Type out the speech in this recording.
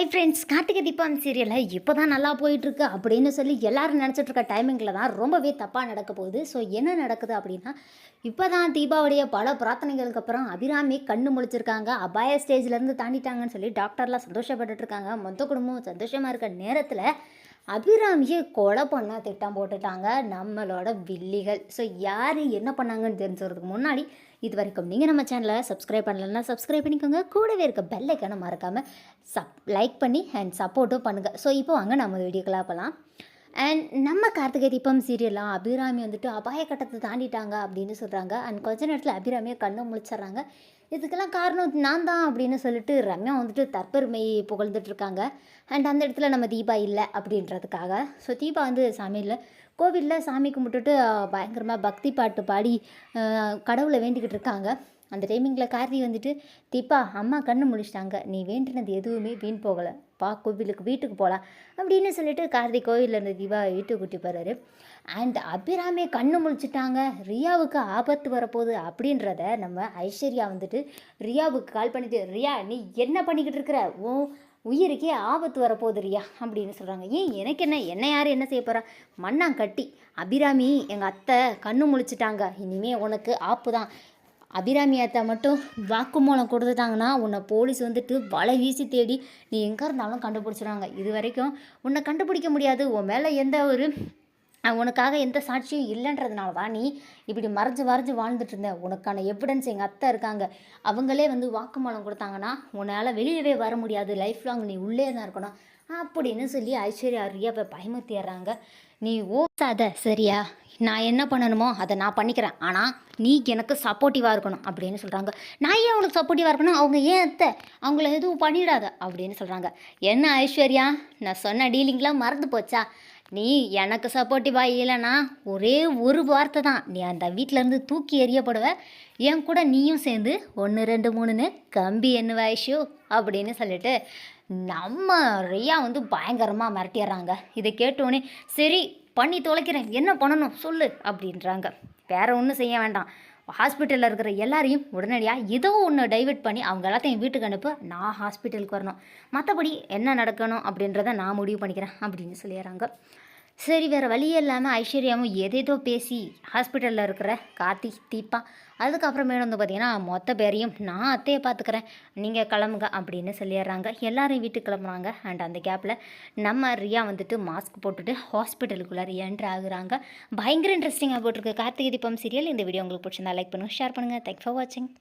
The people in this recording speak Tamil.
ஹை ஃப்ரெண்ட்ஸ், கார்த்திகை தீபம் சீரியலில் இப்போ தான் நல்லா போயிட்டுருக்கு அப்படின்னு சொல்லி எல்லோரும் நினச்சிட்ருக்க டைமிங்கில் தான் ரொம்பவே தப்பாக நடக்க போகுது. ஸோ என்ன நடக்குது அப்படின்னா, இப்போ தான் தீபாவளியை பல பிரார்த்தனைகளுக்கு அப்புறம் அபிராமி கண்ணு முழிச்சிருக்காங்க. அபாய ஸ்டேஜ்லேருந்து தாண்டிட்டாங்கன்னு சொல்லி டாக்டர்லாம் சந்தோஷப்பட்டுட்ருக்காங்க. மொத்த குடும்பம் சந்தோஷமாக இருக்க நேரத்தில் அபிராமியை கொலை பண்ண திட்டம் போட்டுட்டாங்க நம்மளோட வில்லிகள். ஸோ யார் என்ன பண்ணாங்கன்னு தெரிஞ்சுக்கிறதுக்கு முன்னாடி இது வரைக்கும் நீங்கள் நம்ம சேனலை சப்ஸ்கிரைப் பண்ணலன்னா சப்ஸ்கிரைப் பண்ணிக்கோங்க. கூடவே இருக்க பெல் ஐக்கானை மறக்காமல் லைக் பண்ணி அண்ட் சப்போர்ட்டும் பண்ணுங்கள். ஸோ இப்போ வாங்க நம்ம வீடியோக்கெல்லாம் போகலாம். அண்ட் நம்ம கார்த்திகை தீபம் சீரியல்லாம் அபிராமி வந்துட்டு அபாய கட்டத்தை தாண்டிட்டாங்க அப்படின்னு சொல்கிறாங்க. அண்ட் கொஞ்ச நேரத்தில் அபிராமியை கண்ணு முழிச்சிட்றாங்க. இதுக்கெல்லாம் காரணம் நான் தான் அப்படின்னு சொல்லிட்டு ரம்யா வந்துட்டு தற்பெருமை புகழ்ந்துட்டுருக்காங்க. அண்ட் அந்த இடத்துல நம்ம தீபா இல்லை அப்படின்றதுக்காக. ஸோ தீபா வந்து சாமியில் கோவிலில் சாமி கும்பிட்டுட்டு பயங்கரமாக பக்தி பாட்டு பாடி கடவுளை வேண்டிக்கிட்டு இருக்காங்க. அந்த டைமிங்கில் கார்த்தி வந்துட்டு, தீபா அம்மா கண்ணு முடிச்சிட்டாங்க, நீ வேண்டினது எதுவுமே வீண் போகலை, கோவிலுக்கு வீட்டுக்கு போகலாம் அப்படின்னு சொல்லிட்டு கார்த்தி கோவிலில் இருந்த தீபா வீட்டுக்கு கூட்டி போகிறாரு. அண்ட் அபிராமே கண்ணு முழிச்சிட்டாங்க, ரியாவுக்கு ஆபத்து வரப்போகுது அப்படின்றத நம்ம ஐஸ்வர்யா வந்துட்டு ரியாவுக்கு கால் பண்ணிட்டு, ரியா நீ என்ன பண்ணிக்கிட்டு இருக்கிற, உயிருக்கே ஆபத்து வரப்போகுது ரியா அப்படின்னு சொல்கிறாங்க. ஏன் எனக்கு என்ன யார் என்ன செய்ய போகிறா, மண்ணாங்கட்டி அபிராமி எங்கள் அத்தை கண்ணு முழிச்சிட்டாங்க, இனிமேல் உனக்கு ஆப்பு தான். அபிராமி அத்தை மட்டும் வாக்குமூலம் கொடுத்துட்டாங்கன்னா உன்னை போலீஸ் வந்துட்டு வலை வீசி தேடி நீ எங்கே இருந்தாலும் கண்டுபிடிச்சிடுவாங்க. இது வரைக்கும் உன்னை கண்டுபிடிக்க முடியாது, உன் மேலே எந்த ஒரு உனக்காக எந்த சாட்சியும் இல்லைன்றதுனால தான் நீ இப்படி மறைஞ்சு வாழ்ந்துட்டு இருந்த. உனக்கான எவிடன்ஸ் எங்கள் அத்தை இருக்காங்க, அவங்களே வந்து வாக்குமூலம் கொடுத்தாங்கன்னா உன்னால் வெளியவே வர முடியாது, லைஃப் லாங் நீ உள்ளே தான் இருக்கணும் அப்படின்னு சொல்லி ஐஸ்வர்யா ரியாவை பயமுறுத்திடுறாங்க. நீ ஓசாத சரியா, நான் என்ன பண்ணணுமோ அதை நான் பண்ணிக்கிறேன், ஆனால் நீ எனக்கு சப்போர்ட்டிவாக இருக்கணும் அப்படின்னு சொல்கிறாங்க. நான் ஏன் அவங்களுக்கு சப்போர்ட்டிவாக இருக்கணும், அவங்க ஏன் அத்தை, அவங்கள எதுவும் பண்ணிடாத அப்படின்னு சொல்கிறாங்க. என்ன ஐஸ்வர்யா, நான் சொன்ன டீலிங்லாம் மறந்து போச்சா, நீ எனக்கு சப்போர்ட்டிவாக இல்லைன்னா ஒரே ஒரு வார்த்தை தான், நீ அந்த வீட்டிலேருந்து தூக்கி எறியப்படுவ, என் கூட நீயும் சேர்ந்து 1 2 3ன்னு கம்பி என்ன ஐஷு அப்படின்னு சொல்லிட்டு நம்ம ரியா வந்து பயங்கரமாக மிரட்டிடுறாங்க. இதை கேட்டோன்னே சரி பண்ணி தொலைக்கிறேன், என்ன பண்ணணும் சொல்லு அப்படின்றாங்க. வேறு ஒன்றும் செய்ய வேண்டாம், ஹாஸ்பிட்டலில் இருக்கிற எல்லாரையும் உடனடியாக ஏதோ ஒன்று டைவெர்ட் பண்ணி அவங்க எல்லாத்தையும் வீட்டுக்கு அனுப்ப, நான் ஹாஸ்பிட்டலுக்கு வரணும், மற்றபடி என்ன நடக்கணும் அப்படின்றத நான் முடிவு பண்ணிக்கிறேன் அப்படின்னு சொல்லிடுறாங்க. சரி வேறு வழியே இல்லாமல் ஐஸ்வர்யாவும் எதேதோ பேசி ஹாஸ்பிட்டலில் இருக்கிற கார்த்தி தீபா அதுக்கப்புறமேலும் வந்து பார்த்திங்கன்னா மொத்த பேரையும் நான் அத்தையை பார்த்துக்கிறேன், நீங்கள் கிளம்புங்க அப்படின்னு சொல்லிடுறாங்க. எல்லோரும் வீட்டுக்கு கிளம்புறாங்க. அண்ட் அந்த கேப்பில் நம்ம ரியா வந்துட்டு மாஸ்க் போட்டுட்டு ஹாஸ்பிட்டலுக்குள்ளே என்ட்ரு ஆகுறாங்க. பயங்கர இன்ட்ரெஸ்டிங்காக போட்டிருக்கு கார்த்திகை தீபம் சீரியல். இந்த வீடியோ உங்களுக்கு பிடிச்சிருந்தா லைக் பண்ணுங்கள், ஷேர் பண்ணுங்கள். தேங்க்ஸ் ஃபார் வாட்சிங்.